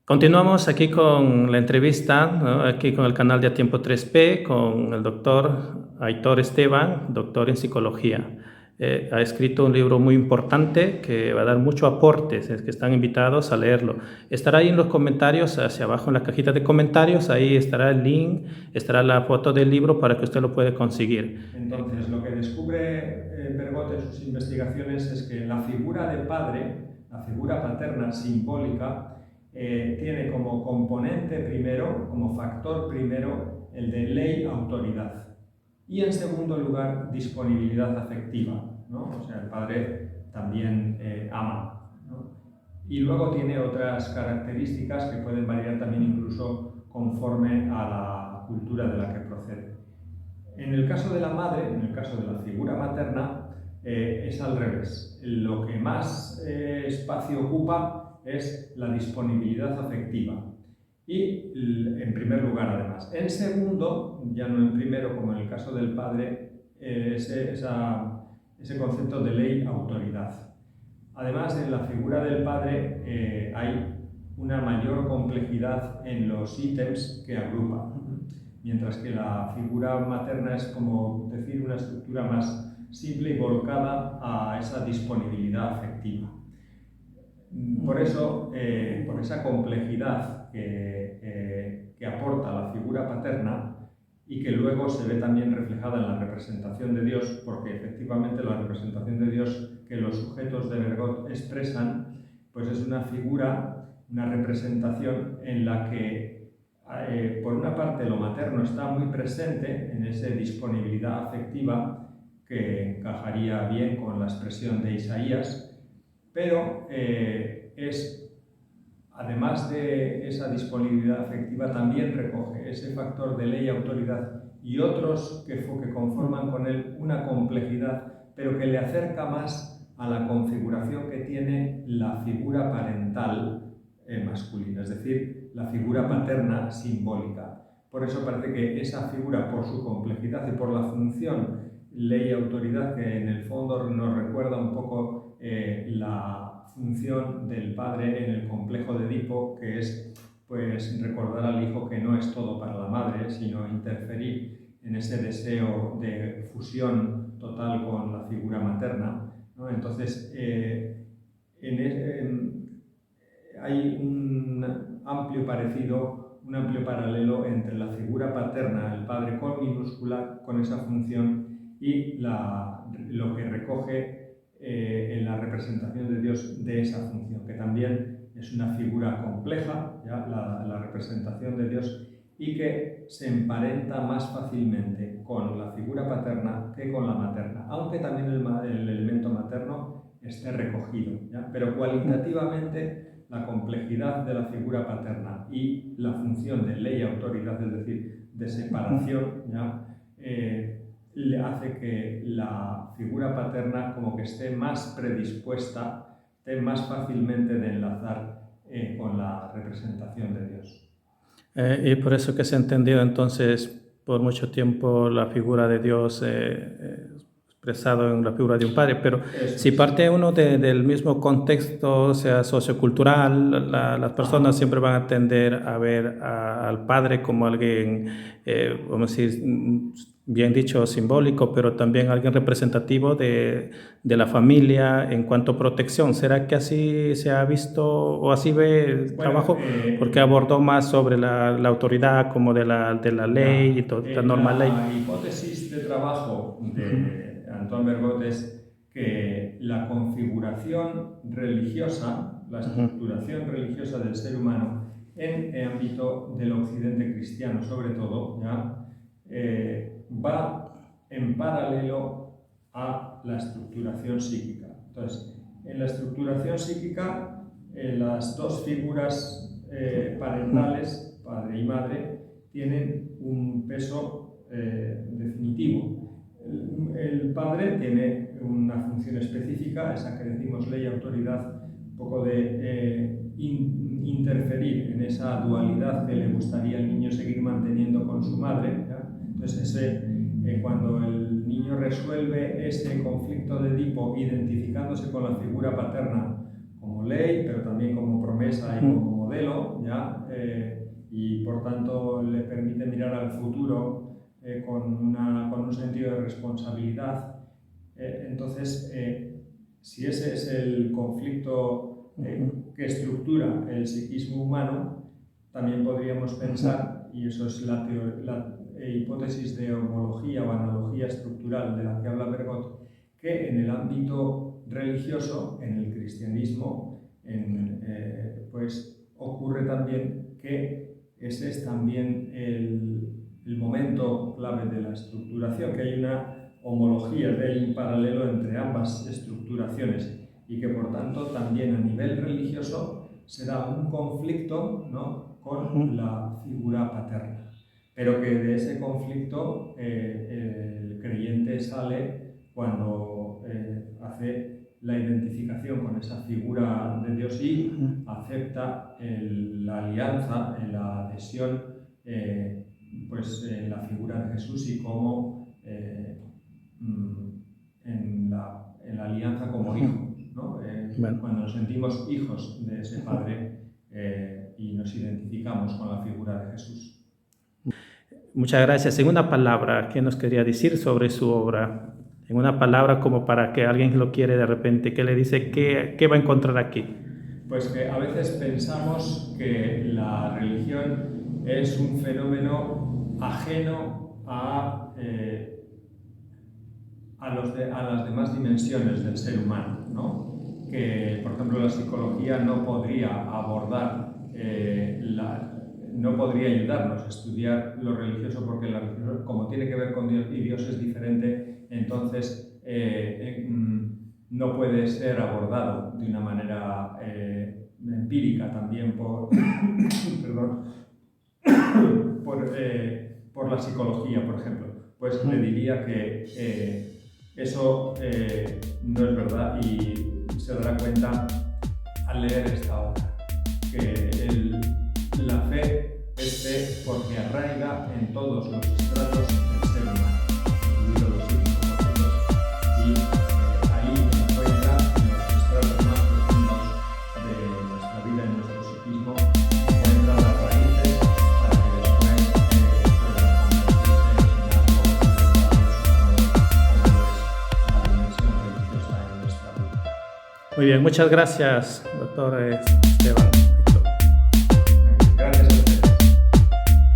Continuamos aquí con la entrevista, ¿no? Aquí con el canal de A Tiempo 3P, con el doctor Aitor Esteban, doctor en psicología. Ha escrito un libro muy importante que va a dar muchos aportes, es que están invitados a leerlo. Estará ahí en los comentarios, hacia abajo en la cajita de comentarios, ahí estará el link, estará la foto del libro para que usted lo pueda conseguir. Entonces, lo que descubre Bergot en sus investigaciones es que la figura de padre, la figura paterna simbólica, tiene como componente primero, como factor primero, el de ley-autoridad. Y en segundo lugar, disponibilidad afectiva, ¿no? O sea, el padre también ama, ¿no? Y luego tiene otras características que pueden variar también incluso conforme a la cultura de la que procede. En el caso de la madre, en el caso de la figura materna, es al revés. Lo que más espacio ocupa es la disponibilidad afectiva. Y en primer lugar, además. En segundo, ya no en primero como en el caso del padre, ese concepto de ley-autoridad. Además, en la figura del padre hay una mayor complejidad en los ítems que agrupa, mientras que la figura materna es, como decir, una estructura más simple y volcada a esa disponibilidad afectiva. Por eso, por esa complejidad que aporta la figura paterna y que luego se ve también reflejada en la representación de Dios, porque efectivamente la representación de Dios que los sujetos de Bergot expresan, pues es una figura, una representación en la que, por una parte, lo materno está muy presente en esa disponibilidad afectiva que encajaría bien con la expresión de Isaías, pero además de esa disponibilidad afectiva, también recoge ese factor de ley y autoridad y otros que conforman con él una complejidad, pero que le acerca más a la configuración que tiene la figura parental masculina, es decir, la figura paterna simbólica. Por eso parece que esa figura, por su complejidad y por la función ley y autoridad, que en el fondo nos recuerda un poco la función del padre en el complejo de Edipo, que es pues recordar al hijo que no es todo para la madre, sino interferir en ese deseo de fusión total con la figura materna, ¿no? Entonces, hay un amplio parecido, un amplio paralelo entre la figura paterna, el padre con minúscula, con esa función, y lo que recoge en la representación de Dios de esa función, que también es una figura compleja, ¿ya? La representación de Dios, y que se emparenta más fácilmente con la figura paterna que con la materna, aunque también el elemento materno esté recogido, ¿ya? Pero cualitativamente la complejidad de la figura paterna y la función de ley y autoridad, es decir, de separación, ¿ya? Le hace que la figura paterna como que esté más predispuesta, esté más fácilmente de enlazar con la representación de Dios. Y por eso que se ha entendido entonces por mucho tiempo la figura de Dios expresado en la figura de un padre, pero Eso si es. parte uno del mismo contexto, o sea, sociocultural, las personas siempre van a tender a ver al padre como alguien, vamos a decir, bien dicho, simbólico, pero también alguien representativo de la familia en cuanto a protección. ¿Será que así se ha visto o así ve el trabajo? Porque abordó más sobre la autoridad como de la ley y toda la norma ley. La hipótesis de trabajo de Antoine Bergot es que la configuración religiosa, la estructuración religiosa del ser humano en el ámbito del occidente cristiano sobre todo, ¿ya? Va en paralelo a la estructuración psíquica. Entonces, en la estructuración psíquica, las dos figuras parentales, padre y madre, tienen un peso definitivo. El padre tiene una función específica, esa que decimos ley y autoridad, un poco de interferir en esa dualidad que le gustaría al niño seguir manteniendo con su madre, ¿ya? Entonces, cuando el niño resuelve ese conflicto de Edipo identificándose con la figura paterna como ley, pero también como promesa y como modelo ya, y por tanto le permite mirar al futuro con un sentido de responsabilidad. Entonces, si ese es el conflicto que estructura el psiquismo humano, también podríamos pensar, y eso es la hipótesis de homología o analogía estructural de la que habla Bergot, que en el ámbito religioso, en el cristianismo, pues ocurre también que ese es también el momento clave de la estructuración, que hay una homología del paralelo entre ambas estructuraciones y que por tanto también a nivel religioso se da un conflicto, ¿no?, con la figura paterna, pero que de ese conflicto el creyente sale cuando hace la identificación con esa figura de Dios y acepta la alianza, la adhesión pues, en la figura de Jesús y como en la alianza como hijo, ¿no? Cuando nos sentimos hijos de ese Padre y nos identificamos con la figura de Jesús. Muchas gracias. En una palabra, ¿qué nos quería decir sobre su obra? En una palabra como para que alguien lo quiere de repente, ¿qué le dice? ¿Qué va a encontrar aquí? Pues que a veces pensamos que la religión es un fenómeno ajeno a las demás dimensiones del ser humano, ¿no? Que, por ejemplo, la psicología no podría abordar, no podría ayudarnos a estudiar lo religioso, porque la religión, como tiene que ver con Dios y Dios es diferente, entonces no puede ser abordado de una manera empírica también por la psicología, por ejemplo. Pues le diría que eso no es verdad, y se dará cuenta al leer esta obra, que la fe es fe porque arraiga en todos los estratos del ser humano, incluidos los psíquicos profundos, y ahí encuentra en los estratos más profundos de nuestra vida, en nuestro psiquismo, encuentra las raíces para que después pueda convertirse en algo como es la dimensión religiosa en nuestra vida. Muy bien, muchas gracias, doctor Esteban.